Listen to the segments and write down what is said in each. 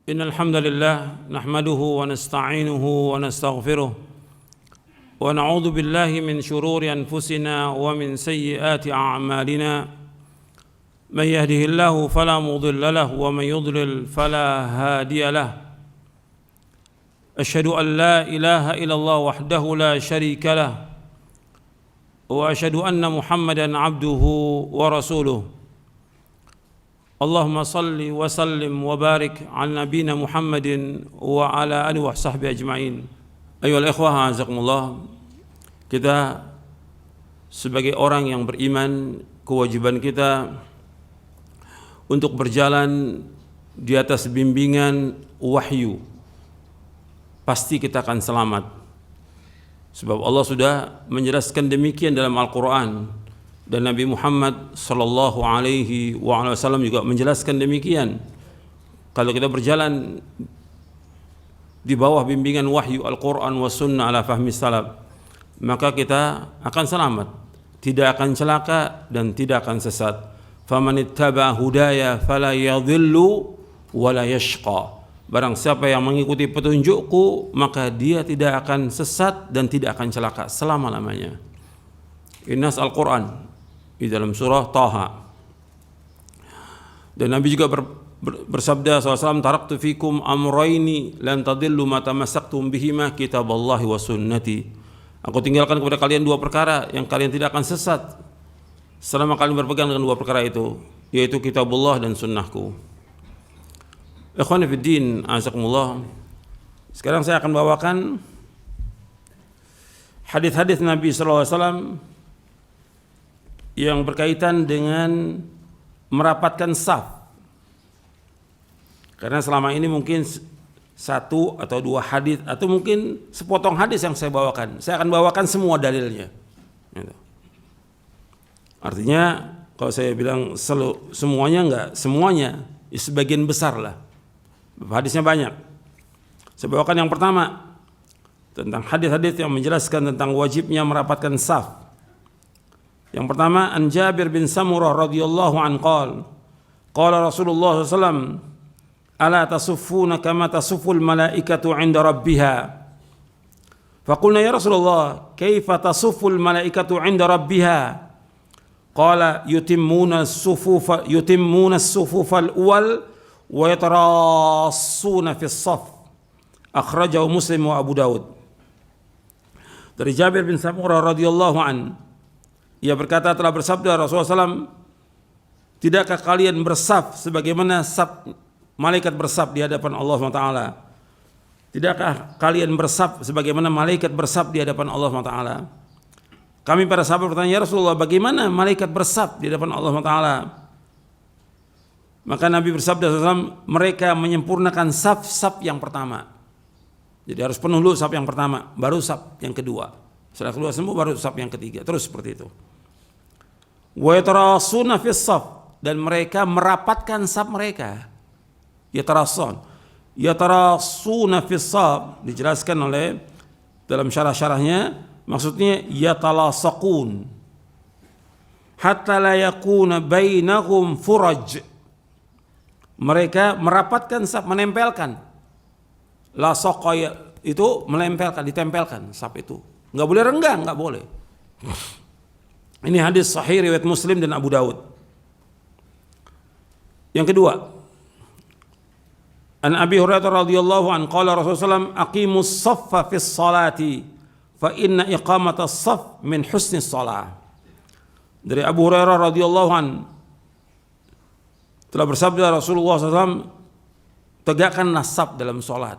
إن الحمد لله نحمده ونستعينه ونستغفره ونعوذ بالله من شرور أنفسنا ومن سيئات أعمالنا من يهده الله فلا مضل له ومن يضلل فلا هادي له أشهد أن لا إله إلا الله وحده لا شريك له وأشهد أن محمدا عبده ورسوله اللهم صل وسلم وبارك على نبينا محمد وعلى آله وصحبه أجمعين. Ayohal ikhwah, azakumullah. Kita sebagai orang yang beriman, kewajiban kita untuk berjalan di atas bimbingan wahyu. Pasti kita akan selamat. Sebab Allah sudah menjelaskan demikian dalam Al-Quran. Dan Nabi Muhammad sallallahu alaihi wasallam juga menjelaskan demikian. Kalau kita berjalan di bawah bimbingan wahyu Al-Quran wa sunnah ala fahmi salaf, maka kita akan selamat, tidak akan celaka dan tidak akan sesat. Faman ittaba hudaya fala yadhillu wa la yashqa. Barang siapa yang mengikuti petunjukku, maka dia tidak akan sesat dan tidak akan celaka selama-lamanya. Innas Al-Quran di dalam surah Taha. Dan Nabi juga bersabda SAW, taraktu fikum amrayni lan tadillu ma tamassaktum bihima kitaballahi wa sunnati. Aku tinggalkan kepada kalian dua perkara yang kalian tidak akan sesat selama kalian berpegang dengan dua perkara itu, yaitu kitabullah dan sunnahku. Ikhwani fiddin, azakumullah. Sekarang saya akan bawakan hadis-hadis Nabi SAW yang berkaitan dengan merapatkan saf. Karena selama ini mungkin satu atau dua hadis atau mungkin sepotong hadis yang saya bawakan. Saya akan bawakan semua dalilnya. Artinya kalau saya bilang semuanya enggak, semuanya, sebagian besar lah. Hadisnya banyak. Saya bawakan yang pertama tentang hadis-hadis yang menjelaskan tentang wajibnya merapatkan saf. Yang pertama, an Jabir bin Samurah radhiyallahu anhu qala Rasulullah sallallahu alaihi wasallam, ala tasuffuna kama tasufful malaikatu 'inda rabbiha. Faqulna ya Rasulullah, kaifa tasufful malaikatu 'inda rabbiha? Qala yutimmuna as-sufufa al-awwal wa yatarassuna fi as-saff. Akhrajahu Muslim wa Abu Daud. Dari Jabir bin Samurah radhiyallahu anhu, ia berkata, telah bersabda Rasulullah SAW, tidakkah kalian bersaf sebagaimana saf malaikat bersaf di hadapan Allah SWT? Tidakkah kalian bersaf sebagaimana malaikat bersaf di hadapan Allah SWT? Kami para sahabat bertanya, ya Rasulullah, bagaimana malaikat bersaf di hadapan Allah SWT? Maka Nabi bersabda SAW, mereka menyempurnakan saf-saf yang pertama. Jadi harus penuh dulu saf yang pertama, baru saf yang kedua. Setelah kedua sembuh baru saf yang ketiga. Terus seperti itu. Wa yatarasuna fis saf, dan mereka merapatkan saf mereka. Yatarasuna fis saf dijelaskan oleh dalam syarah-syarahnya, maksudnya yatalasaqun hatta la yakuna bainahum furaj. Mereka merapatkan saf, menempelkan. Lasaqa itu menempelkan, ditempelkan saf itu. Enggak boleh renggang, enggak boleh. Ini hadis sahih riwayat Muslim dan Abu Daud. Yang kedua, an Abi Hurairah radhiyallahu anhu qala Rasulullah SAW, aqimus saffa fis salati fa inna iqamatas saff min husnis salah. Dari Abu Hurairah radhiyallahu anhu telah bersabda Rasulullah SAW, tegakkanlah saf dalam salat.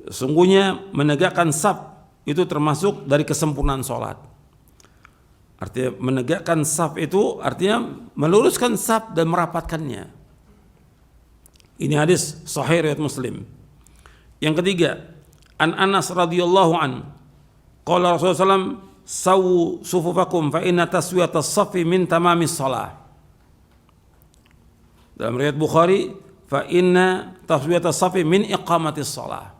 Sesungguhnya menegakkan saf itu termasuk dari kesempurnaan salat. Artinya menegakkan saf itu artinya meluruskan saf dan merapatkannya. Ini hadis sahih riwayat Muslim. Yang ketiga, an Anas radhiyallahu an qala Rasulullah SAW, sawu sufufakum fa inna taswiyatas safi min tamamis shalah. Dalam riwayat Bukhari, fa inna taswiyatas safi min iqamatis shalah.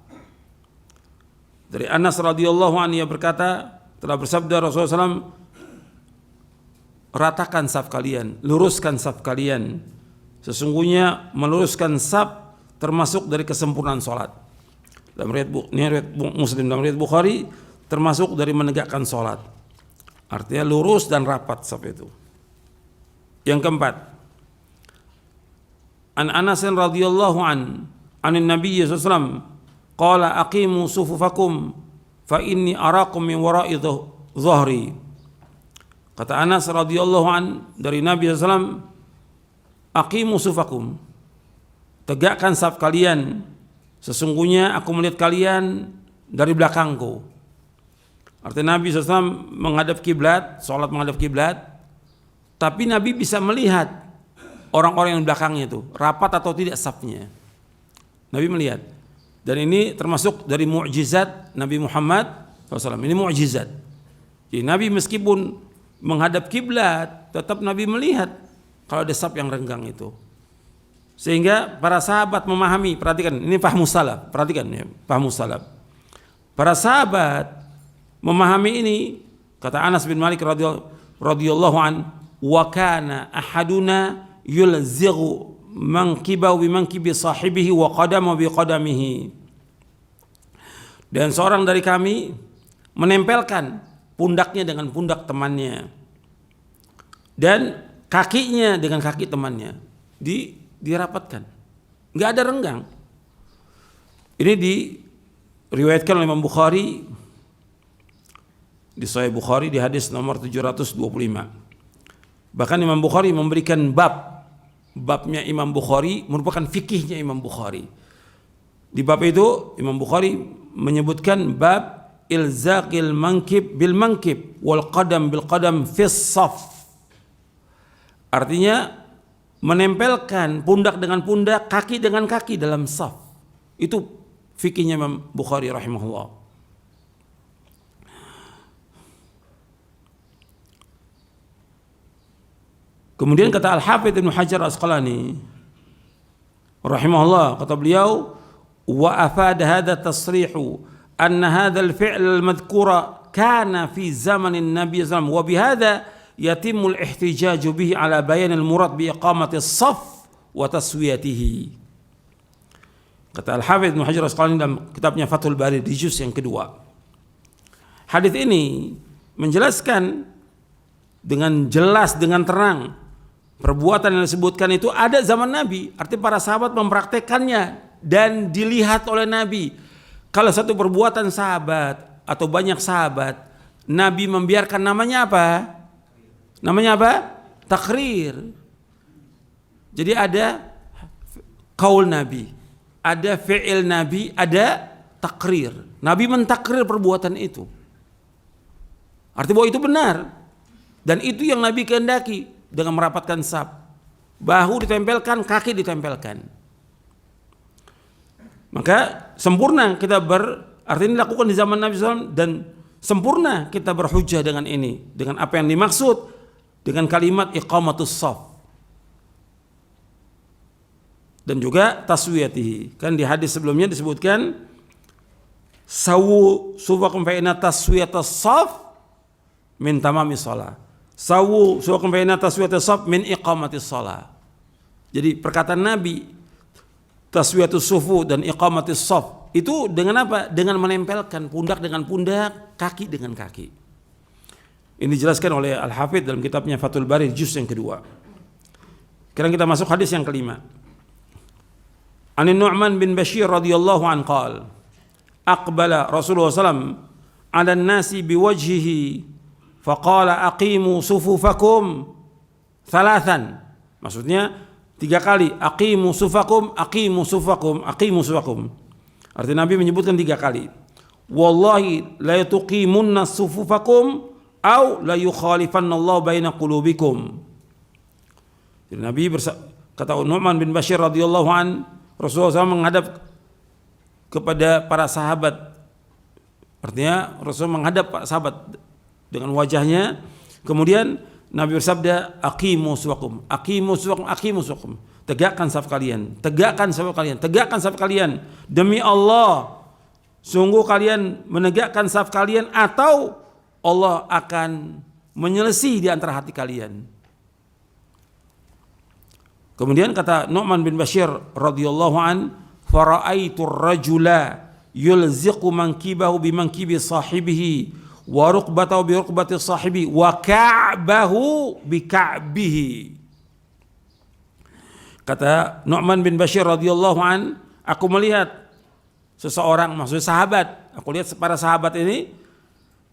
Dari Anas radhiyallahu anhu, ia berkata, telah bersabda Rasulullah SAW, ratakan saf kalian, luruskan saf kalian. Sesungguhnya meluruskan saf termasuk dari kesempurnaan salat. Dalam riwayat Muslim, dalam riwayat Bukhari, termasuk dari menegakkan salat. Artinya lurus dan rapat saf itu. Yang keempat, an Anas radhiyallahu anin Nabi sallallahu alaihi wasallam qala aqimu sufufakum fa inni arakum min wara'i dhahri. Kata Anas radhiyallahu dari Nabi sallallahu alaihi wasallam, aqimu sufufakum, tegakkan saf kalian, sesungguhnya aku melihat kalian dari belakangku. Artinya Nabi SAW menghadap kiblat, sholat menghadap kiblat, tapi Nabi bisa melihat orang-orang yang di belakangnya itu rapat atau tidak safnya. Nabi melihat, dan ini termasuk dari mukjizat Nabi Muhammad SAW. Ini mukjizat. Jadi Nabi meskipun menghadap kiblat, tetap Nabi melihat kalau ada saf yang renggang itu. Sehingga para sahabat memahami, perhatikan, ini fahmus salaf, perhatikan ya, fahmus salaf. Para sahabat memahami ini, kata Anas bin Malik radhiyallahu an, wa kana ahaduna yulzighu mankibahu bi mankibi sahibihi wa qadamahu bi qadamihi. Dan seorang dari kami menempelkan pundaknya dengan pundak temannya dan kakinya dengan kaki temannya, dirapatkan, nggak ada renggang. Ini diriwayatkan oleh Imam Bukhari di Sahih Bukhari di hadis nomor 725. Bahkan Imam Bukhari memberikan babnya Imam Bukhari merupakan fikihnya Imam Bukhari. Di bab itu Imam Bukhari menyebutkan bab ilzaqil mankib bil mankib wal qadam bil qadam fis saf. Artinya menempelkan pundak dengan pundak, kaki dengan kaki dalam saf. Itu fikihnya Imam Bukhari rahimahullah. Kemudian kata Al-Hafidz Ibnu Hajar Asqalani rahimahullah, kata beliau, wa afada hadha tasrihu anna hadha al-fi'l al-madhkura kana fi zamanin Nabi sallallahu alaihi wasallam wa bihadha yatimmu al-ihtijaj bihi ala bayan al-murad bi iqamati as-saff wa taswiyatihi. Kata Al-Hafidz Ibnu Hajar Asqalani dalam kitabnya Fathul Bari di juz yang kedua. Hadis ini menjelaskan dengan jelas, dengan terang, perbuatan yang disebutkan itu ada zaman Nabi. Artinya para sahabat mempraktekannya dan dilihat oleh Nabi. Kalau satu perbuatan sahabat atau banyak sahabat, Nabi membiarkan, namanya apa? Namanya apa? Takrir. Jadi ada kaul Nabi, ada fi'il Nabi, ada takrir. Nabi mentakrir perbuatan itu. Artinya bahwa itu benar. Dan itu yang Nabi kehendaki. Dengan merapatkan saf, bahu ditempelkan, kaki ditempelkan, maka sempurna kita artinya dilakukan di zaman Nabi SAW, dan sempurna kita berhujjah dengan ini, dengan apa yang dimaksud dengan kalimat iqamatus saf dan juga taswiyatihi. Kan di hadis sebelumnya disebutkan sawu sufakum fa inna taswiyatas saf min tamami shalah. Sawu suwakum baina taswiyatus shaf min iqamatis shalah. Jadi perkataan Nabi taswiyatus sufu dan iqamatis shaf itu dengan apa? Dengan menempelkan pundak dengan pundak, kaki dengan kaki. Ini dijelaskan oleh Al-Hafidz dalam kitabnya Fathul Bari juz yang kedua. Sekarang kita masuk hadis yang kelima. An Nu'man bin Bashir radhiyallahu anhu qala aqbala Rasulullah sallallahu alaihi wasallam 'ala an-nasi biwajhihi faqala aqimu sufufakum thalathan. Maksudnya 3 kali, aqimu sufakum, aqimu sufakum, aqimu sufakum. Artinya Nabi menyebutkan 3 kali. Wallahi la tuqimunna sufufakum au la yukhalifanna Allah baina qulubikum. Jadi Nabi kata Nu'man bin Bashir radhiyallahu an, Rasulullah SAW menghadap kepada para sahabat. Artinya Rasul menghadap para sahabat dengan wajahnya, kemudian Nabi bersabda, aqimu sufakum, aqimu sufakum, aqimu sufakum. Tegakkan saf kalian, tegakkan saf kalian, tegakkan saf kalian. Demi Allah, sungguh kalian menegakkan saf kalian atau Allah akan menyelesaikan di antara hati kalian. Kemudian kata Nu'man bin Bashir radhiyallahu an, fara'aitu ar-rajula yulziqu mankibahu bimankibi sahibihi wa rukbatahu bi rukbati sahibi wa ka'bahu bi ka'bihi. Kata Nu'man bin Bashir radhiyallahu an, aku melihat seseorang, maksudnya sahabat, aku lihat para sahabat ini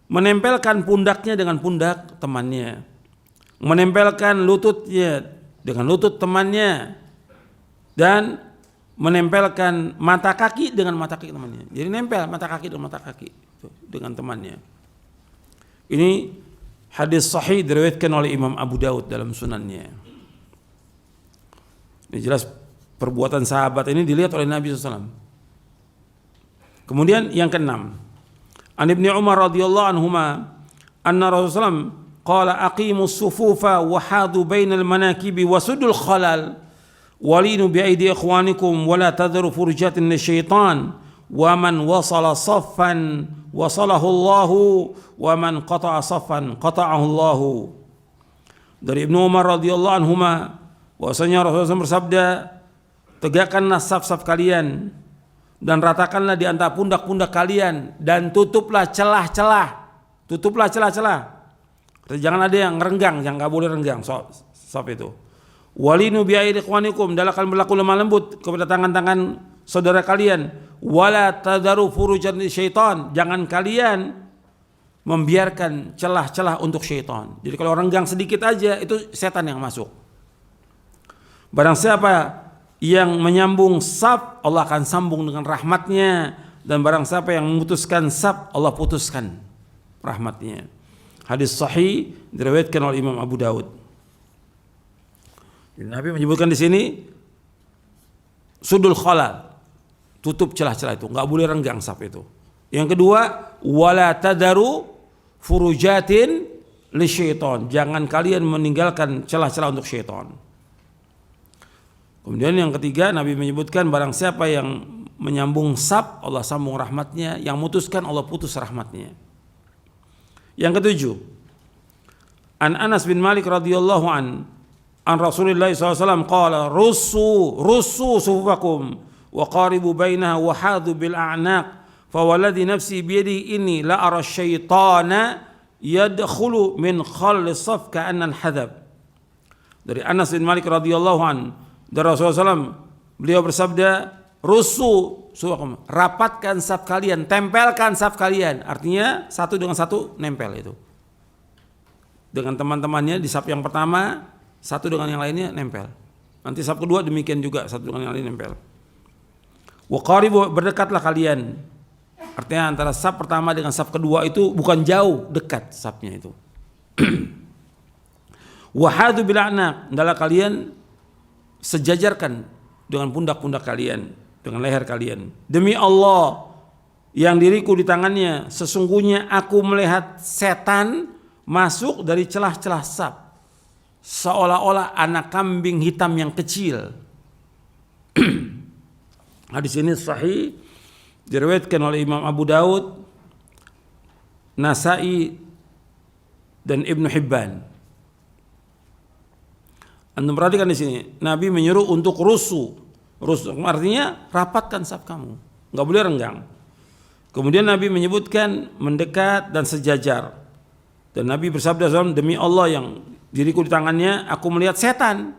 menempelkan pundaknya dengan pundak temannya, menempelkan lututnya dengan lutut temannya, dan menempelkan mata kaki dengan mata kaki temannya. Jadi nempel mata kaki dengan mata kaki dengan temannya. Ini hadis sahih diriwayatkan oleh Imam Abu Daud dalam sunannya. Ini jelas perbuatan sahabat ini dilihat oleh Nabi SAW. Kemudian yang keenam, an Ibnu Umar radhiyallahu anhuma anna Rasulullah qala aqimus sufufa wa hadu bainal manakibi wasudul khalal walinu bi aidi ikhwanikum wa la tadharu furjatin lisyaitan wa man wasala saffan wasalahu Allahu wa man qata'a saffan qata'ahu Allahu. Dari Ibnu Umar radhiyallahu anhuma bahwasanya Rasulullah SAW bersabda, tegakkanlah saf-saf kalian dan ratakanlah di antara pundak-pundak kalian dan tutuplah celah-celah. Tutuplah celah-celah. Jangan ada yang renggang, yang enggak boleh renggang saf itu. Walinu bi aidi ikhwanikum, dalakan berlaku lemah lembut kepada tangan-tangan saudara kalian. Wala tadaru furujan syaitan, jangan kalian membiarkan celah-celah untuk syaitan. Jadi kalau renggang sedikit aja itu setan yang masuk. Barang siapa yang menyambung saf, Allah akan sambung dengan rahmatnya, dan barang siapa yang memutuskan saf, Allah putuskan rahmatnya. Hadis sahih diriwayatkan oleh Imam Abu Daud. Nabi menyebutkan di sini sudul khalal, tutup celah-celah itu, nggak boleh renggang saf itu. Yang kedua, wala tadaru furujatin lisyaitan, jangan kalian meninggalkan celah-celah untuk syaitan. Kemudian yang ketiga, Nabi menyebutkan barang siapa yang menyambung saf, Allah sambung rahmatnya, yang memutuskan Allah putus rahmatnya. Yang ketujuh, an Anas bin Malik radhiyallahu an Rasulullah SAW qala russu sufufakum wa qaribu bainaha wa hadu bil a'naq fa walladhi nafsi biyadihi inni la ara syaitana yadkhulu min khalli saf ka'anna al-hadab. Dari Anas bin Malik radhiyallahu an, dari Rasulullah SAW, beliau bersabda, rusu, rapatkan saf kalian, tempelkan saf kalian. Artinya satu dengan satu nempel itu. Dengan teman-temannya di saf yang pertama, satu dengan yang lainnya nempel. Nanti saf kedua demikian juga, satu dengan yang lain nempel. Wa qaribu, berdekatlah kalian. Artinya antara saf pertama dengan saf kedua itu bukan jauh, dekat safnya itu. Wa hadu bil a'naq, hendaklah kalian sejajarkan dengan pundak-pundak kalian, dengan leher kalian. Demi Allah yang diriku di tangannya, sesungguhnya aku melihat setan masuk dari celah-celah saf, seolah-olah anak kambing hitam yang kecil. Hadis ini sahih, diriwayatkan oleh Imam Abu Daud, Nasai, dan Ibnu Hibban. Anda perhatikan di sini, Nabi menyuruh untuk rusu artinya rapatkan saf kamu, nggak boleh renggang. Kemudian Nabi menyebutkan mendekat dan sejajar. Dan Nabi bersabda, demi Allah yang diriku di tangannya, aku melihat setan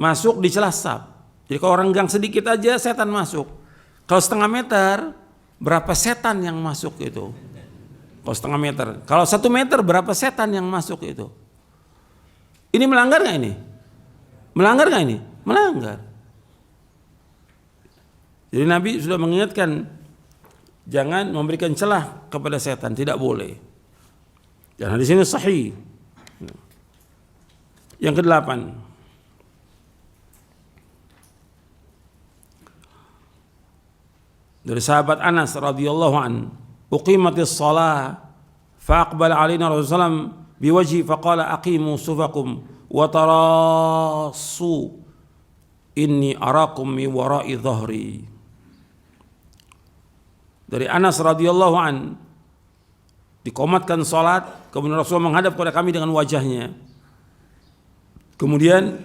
masuk di celah saf. Jadi kalau renggang sedikit aja setan masuk. Kalau setengah meter, berapa setan yang masuk itu? Kalau setengah meter, kalau 1 meter berapa setan yang masuk itu? Ini melanggar nggak ini? Melanggar nggak ini? Melanggar. Jadi Nabi sudah mengingatkan, jangan memberikan celah kepada setan, tidak boleh. Dan di sini sahih. Yang kedelapan, dari sahabat Anas radhiyallahu an, uqimatis shalah fa aqbala alaina Rasulullah biwajhi faqala aqimu sufakum wa tarasu inni arakum mi wara'i dhahri. Dari Anas radhiyallahu an, dikomatkan salat, kemudian Rasulullah menghadap kepada kami dengan wajahnya. Kemudian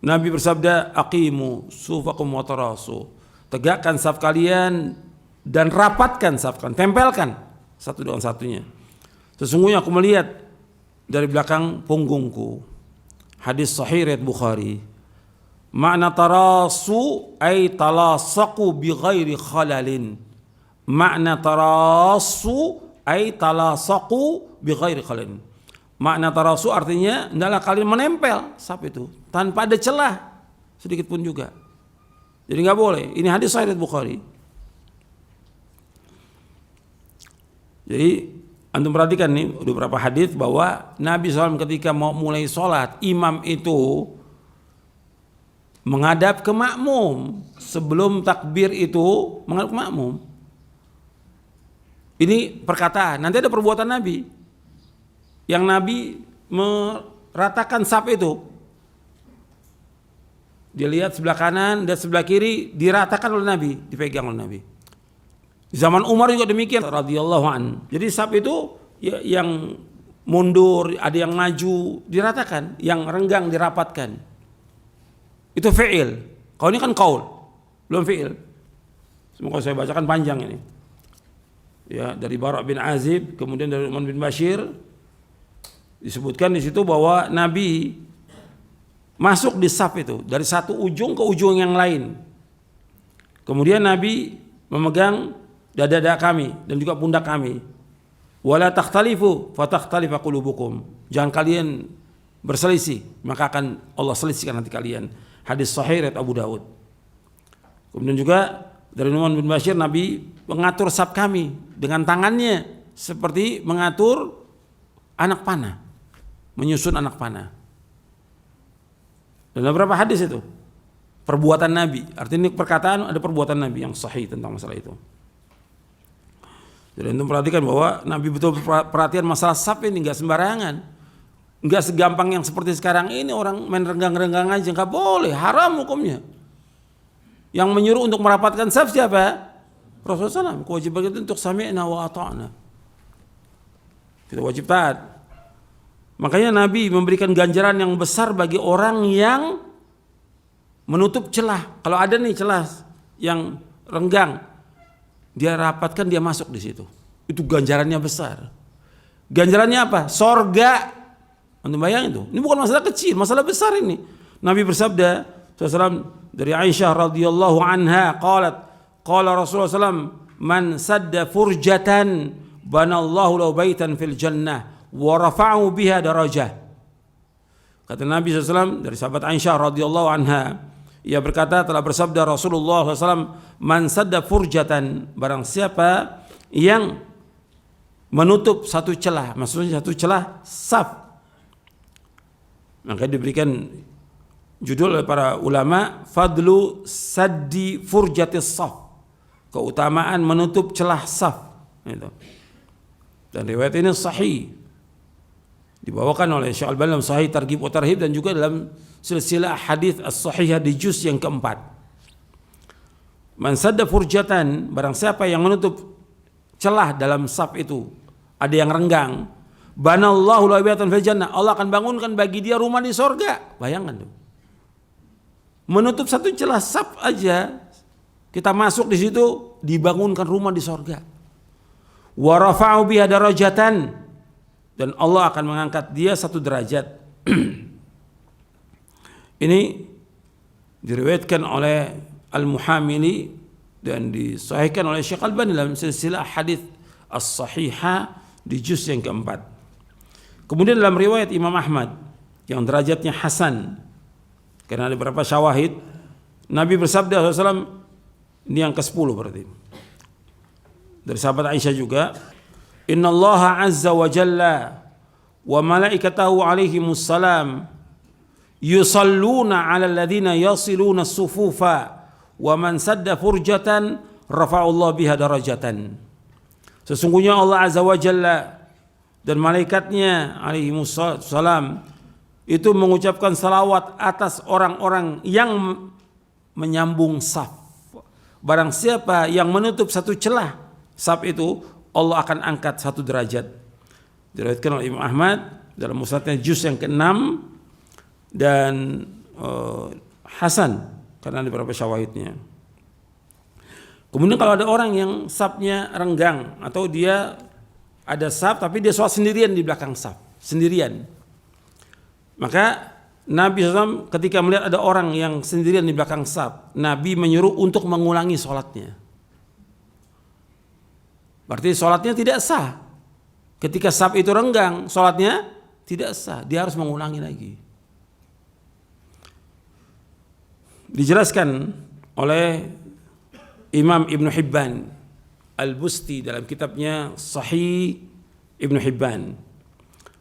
Nabi bersabda, aqimu sufakum wa tarasu. Tegakkan saf kalian dan rapatkan saf kalian, tempelkan satu dengan satunya. Sesungguhnya aku melihat dari belakang punggungku. Hadis sahih riwayat Bukhari. Makna tarasu ay talasaqu bi ghairi khalalin. Makna tarasu ay talasaqu bi ghairi khalalin. Makna tarasu artinya hendaklah kalian menempel saf itu tanpa ada celah sedikit pun juga. Jadi nggak boleh. Ini hadis sahih Bukhari. Jadi antum perhatikan nih beberapa hadis bahwa Nabi SAW ketika mau mulai sholat, imam itu menghadap ke makmum sebelum takbir itu menghadap ke makmum. Ini perkataan. Nanti ada perbuatan Nabi yang Nabi meratakan saf itu. Dia lihat sebelah kanan dan sebelah kiri diratakan oleh Nabi, dipegang oleh Nabi. Di zaman Umar juga demikian radhiyallahu an. Jadi saf itu ya, yang mundur, ada yang maju diratakan, yang renggang dirapatkan. Itu fi'il. Kalau ini kan qaul, belum fi'il. Semoga saya bacakan panjang ini. Ya, dari Bara' bin Azib, kemudian dari Nu'man bin Bashir disebutkan di situ bahwa Nabi masuk di saf itu dari satu ujung ke ujung yang lain. Kemudian Nabi memegang dada kami dan juga pundak kami. Wala takhtalifu fatakhtalifa qulubukum. Jangan kalian berselisih, maka akan Allah selisihkan hati kalian. Hadis sahih riwayat Abu Daud. Kemudian juga dari Nu'man bin Bashir, Nabi mengatur saf kami dengan tangannya seperti mengatur anak panah, menyusun anak panah. Dan ada berapa hadis itu? Perbuatan Nabi. Artinya ini perkataan, ada perbuatan Nabi yang sahih tentang masalah itu. Jadi untuk perhatikan bahwa Nabi betul perhatian masalah saf ini nggak sembarangan, nggak segampang yang seperti sekarang ini orang main renggang-renggang aja, nggak boleh, haram hukumnya. Yang menyuruh untuk merapatkan saf siapa? Rasulullah SAW. Kewajiban itu untuk sami'na wa ata'na. Kita wajib taat. Makanya Nabi memberikan ganjaran yang besar bagi orang yang menutup celah. Kalau ada nih celah yang renggang, dia rapatkan, dia masuk di situ. Itu ganjarannya besar. Ganjarannya apa? Sorga. Anda bayangin tuh. Ini bukan masalah kecil, masalah besar ini. Nabi bersabda SAW dari Aisyah radhiyallahu anha, qala Rasulullah SAW, man sadda furjatan banallahu lahu baitan fil jannah wa rafa'u biha darajah. Kata Nabi SAW dari sahabat Aisyah radhiyallahu anha, ia berkata, telah bersabda Rasulullah SAW, man sadda furjatan, barang siapa yang menutup satu celah, maksudnya satu celah saf, maka diberikan judul oleh para ulama, fadlu saddi furjatis saf, keutamaan menutup celah saf. Dan riwayat ini sahih, dibawakan oleh Syekh Al-Albani dalam Sahih Targhib wa Tarhib dan juga dalam silsilah hadis as-sahihah di juz yang keempat. Man sadda furjatan, barang siapa yang menutup celah dalam saf itu, ada yang renggang, banallahu lahu baitan fil jannah, Allah akan bangunkan bagi dia rumah di sorga. Bayangkan tuh, menutup satu celah saf aja, kita masuk di situ, dibangunkan rumah di sorga. Wa rafa'u biha darajatan, dan Allah akan mengangkat dia satu derajat. Ini diriwayatkan oleh Al-Muhamili dan disahihkan oleh Syekh Al-Albani dalam silsilah hadis as-sahihah di juz yang keempat. Kemudian dalam riwayat Imam Ahmad yang derajatnya hasan, karena ada beberapa syawahid, Nabi bersabda SAW, ini yang ke-10 berarti, dari sahabat Aisyah juga, Inna Allah azza wa jalla wa malaikatahu alaihimus salam yusalluna ala alladhina yasiluna sufufa wa man sadda furjatan rafa'ullah biha darajatan. Sesungguhnya Allah azza wa jalla dan malaikatnya alaihimus salam itu mengucapkan salawat atas orang-orang yang menyambung saf. Barang siapa yang menutup satu celah saf itu, Allah akan angkat satu derajat. Diriwayatkan oleh Imam Ahmad dalam musnadnya juz yang ke-6 dan hasan karena ada beberapa syawahidnya. Kemudian kalau ada orang yang safnya renggang atau dia ada saf tapi dia sholat sendirian di belakang saf, sendirian. Maka Nabi SAW ketika melihat ada orang yang sendirian di belakang saf, Nabi menyuruh untuk mengulangi sholatnya. Berarti sholatnya tidak sah. Ketika saf itu renggang, sholatnya tidak sah. Dia harus mengulangi lagi. Dijelaskan oleh Imam Ibn Hibban Al-Busti dalam kitabnya Sahih Ibn Hibban.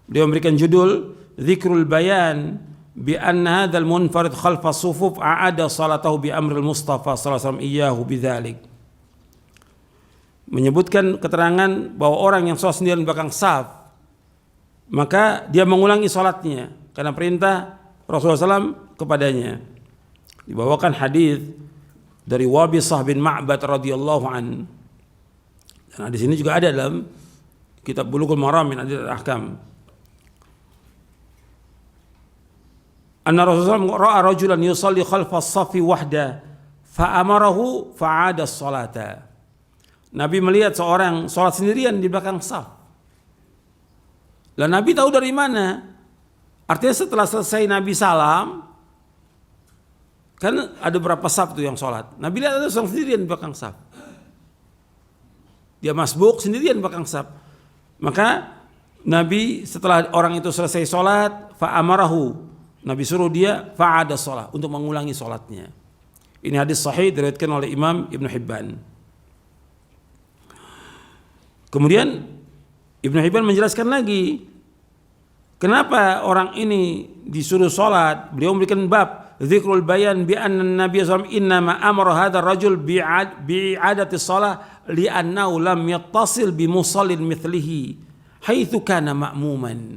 Beliau memberikan judul Dzikrul Bayan bi anna hadzal munfarid khalfa sufuf a'ada salatahu bi amril Mustafa sallallahu alaihi wasallam iyyahu bidzalik. Menyebutkan keterangan bahwa orang yang sholat sendirian di belakang saf maka dia mengulangi sholatnya karena perintah Rasulullah SAW kepadanya. Dibawakan hadis dari Wabisah bin Ma'bad radhiyallahu an. Dan di sini juga ada dalam kitab Bulughul Maram min Adillatil Ahkam. Anna Rasulullah ra'a rajulan yusalli khalfa as-saffi wahda fa amarahu fa'ada as-salata. Nabi melihat seorang salat sendirian di belakang saf. Lah Nabi tahu dari mana? Artinya setelah selesai Nabi salam, kan ada berapa saf tuh yang sholat. Nabi lihat ada seorang sendirian di belakang saf. Dia masbuk sendirian di belakang saf. Maka Nabi setelah orang itu selesai sholat, fa'amarahu, Nabi suruh dia fa'ada sholat, untuk mengulangi sholatnya. Ini hadis sahih diriwayatkan oleh Imam Ibn Hibban. Kemudian Ibn Hibban menjelaskan lagi kenapa orang ini disuruh sholat. Beliau memberikan bab Dzikrul Bayan bi anna Nabi sallallahu alaihi wasallam innama amara hadzal rajul bi'adati shalah li'annahu lam yattasil bi musallin mithlihi haitsu kana ma'muman.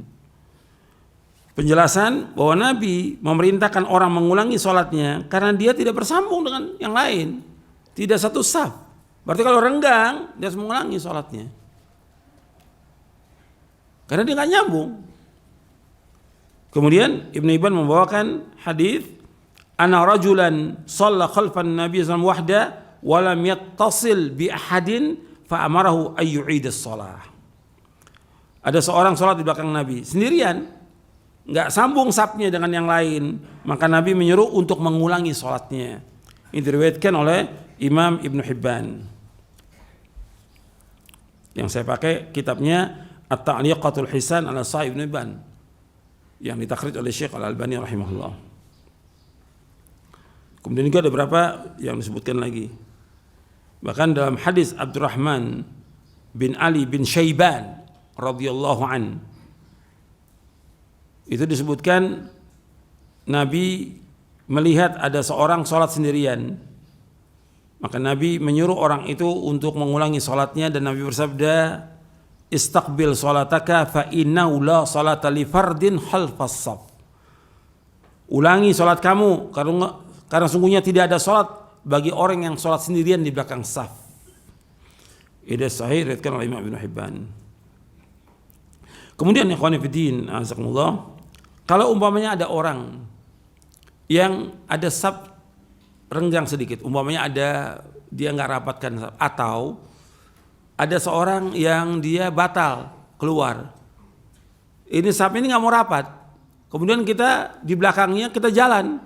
Penjelasan bahwa Nabi memerintahkan orang mengulangi sholatnya karena dia tidak bersambung dengan yang lain, tidak satu saf. Berarti kalau renggang dia harus mengulangi sholatnya karena dia nggak nyambung. Kemudian Ibn Hibban membawakan hadis ana rajulan shalla khalfan nabiy sallallahu alaihi wasallam wahda wa lam yattasil bi ahadin fa amarahu ay yu'id as-shalah. Ada seorang salat di belakang Nabi sendirian, enggak sambung safnya dengan yang lain, maka Nabi menyuruh untuk mengulangi salatnya. Ini diriwayatkan oleh Imam Ibn Hibban. Yang saya pakai kitabnya At-Ta'liqatul Hisan ala Sahih Ibn Hibban yang ditakhrij oleh Syekh Al-Albani rahimahullah. Kemudian juga ada beberapa yang disebutkan lagi. Bahkan dalam hadis Abdurrahman bin Ali bin Syaiban radhiyallahu an, itu disebutkan Nabi melihat ada seorang sholat sendirian. Maka Nabi menyuruh orang itu untuk mengulangi sholatnya dan Nabi bersabda, istaqbil sholataka fa innahu la sholata li fardin khalfas shaf. Ulangi sholat kamu karena sungguhnya tidak ada sholat bagi orang yang sholat sendirian di belakang saf. Ini sahih diriwayatkan oleh Imam Ibn Hibban. Kemudian ikhwani fiddin, azakumullah, kalau umpamanya ada orang yang ada saf renggang sedikit, umpamanya ada dia nggak rapatkan saf, atau ada seorang yang dia batal keluar, ini saf ini nggak mau rapat, kemudian kita di belakangnya kita jalan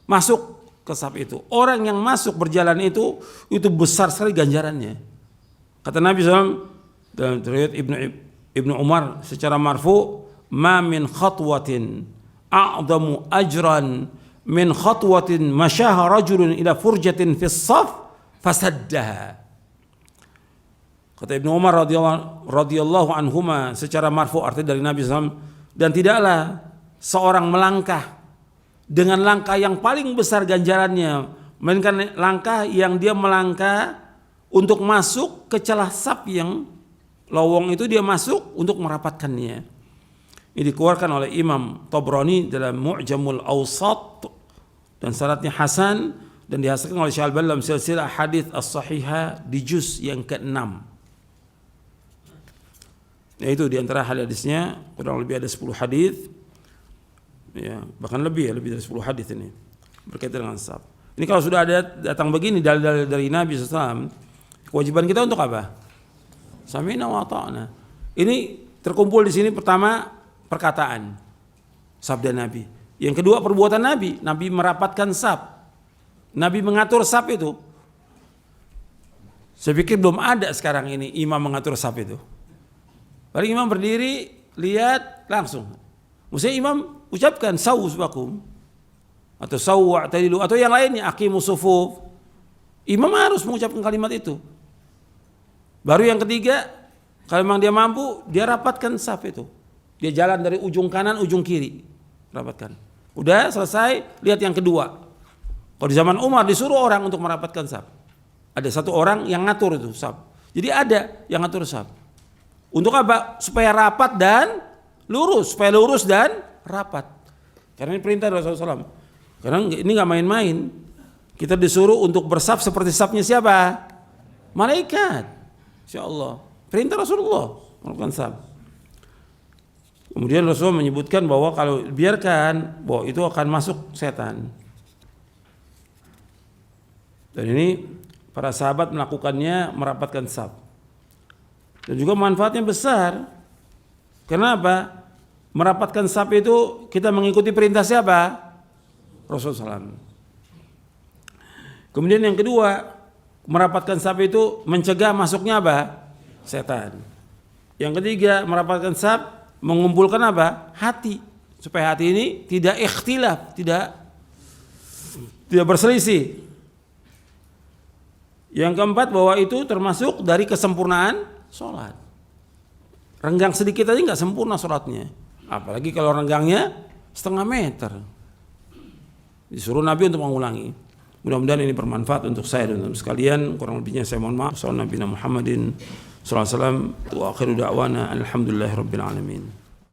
masuk ke saf itu. Orang yang masuk berjalan itu besar sekali ganjarannya. Kata Nabi SAW dalam riwayat Ibnu Umar secara marfu, ma min khatwatin a'zamu ajran min khatwatin masyaha rajulun ila furjatin fis saf fasaddaha. Kata Ibnu Umar radhiyallahu anhuma secara marfu, artinya dari Nabi SAW, dan tidaklah seorang melangkah dengan langkah yang paling besar ganjarannya, melainkan langkah yang dia melangkah untuk masuk ke celah saf yang lowong itu, dia masuk untuk merapatkannya. Ini dikeluarkan oleh Imam Tabrani dalam Mu'jamul Awsat dan syaratnya hasan, dan dihasilkan oleh Syekh Al-Albani dalam silsilah hadis as-sahihah di juz yang ke-6. Yaitu di antara hadisnya kurang lebih ada 10 hadis. Ya, bahkan lebih dari 10 hadis ini berkaitan dengan saf. Ini kalau sudah ada datang begini dalil-dalil dari Nabi SAW, kewajiban kita untuk apa? Sami'na wa ata'na. Ini terkumpul di sini pertama perkataan, sabda Nabi. Yang kedua perbuatan Nabi. Nabi merapatkan saf. Nabi mengatur saf itu. Saya pikir belum ada sekarang ini imam mengatur saf itu. Paling imam berdiri, lihat langsung. Maksudnya imam ucapkan sawu subakum atau sawu wa'tadilu atau yang lainnya aqimus sufuf. Imam harus mengucapkan kalimat itu. Baru yang ketiga, kalau memang dia mampu, dia rapatkan saf itu. Dia jalan dari ujung kanan ujung kiri, rapatkan. Udah selesai, lihat yang kedua. Kalau di zaman Umar disuruh orang untuk merapatkan saf. Ada satu orang yang ngatur itu saf. Jadi ada yang ngatur saf. Untuk apa? Supaya rapat dan lurus, supaya lurus dan rapat. Karena ini perintah Rasulullah SAW. Karena ini nggak main-main. Kita disuruh untuk bersaf seperti safnya siapa? Malaikat. Insya Allah. Perintah Rasulullah melakukan saf. Kemudian Rasulullah menyebutkan bahwa kalau biarkan, bahwa itu akan masuk setan. Dan ini para sahabat melakukannya merapatkan saf. Dan juga manfaatnya besar. Kenapa? Merapatkan saf itu kita mengikuti perintah siapa? Rasulullah SAW. Kemudian yang kedua, merapatkan saf itu mencegah masuknya apa? Setan. Yang ketiga, merapatkan saf mengumpulkan apa? Hati. Supaya hati ini tidak ikhtilaf, tidak berselisih. Yang keempat, bahwa itu termasuk dari kesempurnaan sholat. Renggang sedikit aja nggak sempurna sholatnya. Apalagi kalau renggangnya setengah meter. Disuruh Nabi untuk mengulangi. Mudah-mudahan ini bermanfaat untuk saya dan untuk sekalian. Kurang lebihnya saya mohon maaf. Sallallahu Nabi Muhammadin sallallahu alaihi wasallam. Wa akhiru da'wana alhamdulillahirabbil alamin.